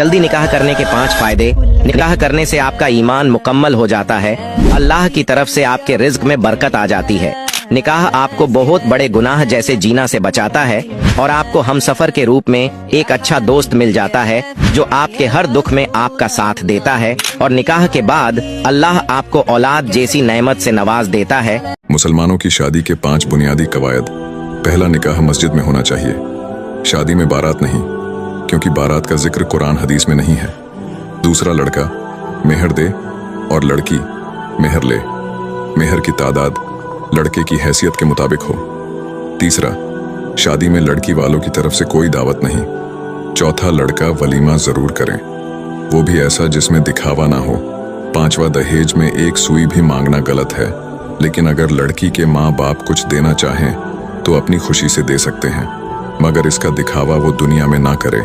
जल्दी निकाह करने के 5 फायदे। निकाह करने से आपका ईमान मुकम्मल हो जाता है। अल्लाह की तरफ से आपके रिज्क में बरकत आ जाती है। निकाह आपको बहुत बड़े गुनाह जैसे जीना से बचाता है और आपको हमसफर के रूप में एक अच्छा दोस्त मिल जाता है जो आपके हर दुख में आपका साथ देता है। और निकाह के बाद अल्लाह आपको औलाद जैसी नेमत से नवाज देता है। मुसलमानों की शादी के 5 बुनियादी कवायद। पहला, निकाह मस्जिद में होना चाहिए। शादी में बारात नहीं, क्योंकि बारात का जिक्र कुरान हदीस में नहीं है। दूसरा, लड़का मेहर दे और लड़की मेहर ले। मेहर की तादाद लड़के की हैसियत के मुताबिक हो। तीसरा, शादी में लड़की वालों की तरफ से कोई दावत नहीं। चौथा, लड़का वलीमा जरूर करें, वो भी ऐसा जिसमें दिखावा ना हो। पांचवा, दहेज में 1 सुई भी मांगना गलत है, लेकिन अगर लड़की के माँ बाप कुछ देना चाहें तो अपनी खुशी से दे सकते हैं, मगर इसका दिखावा वो दुनिया में ना करे।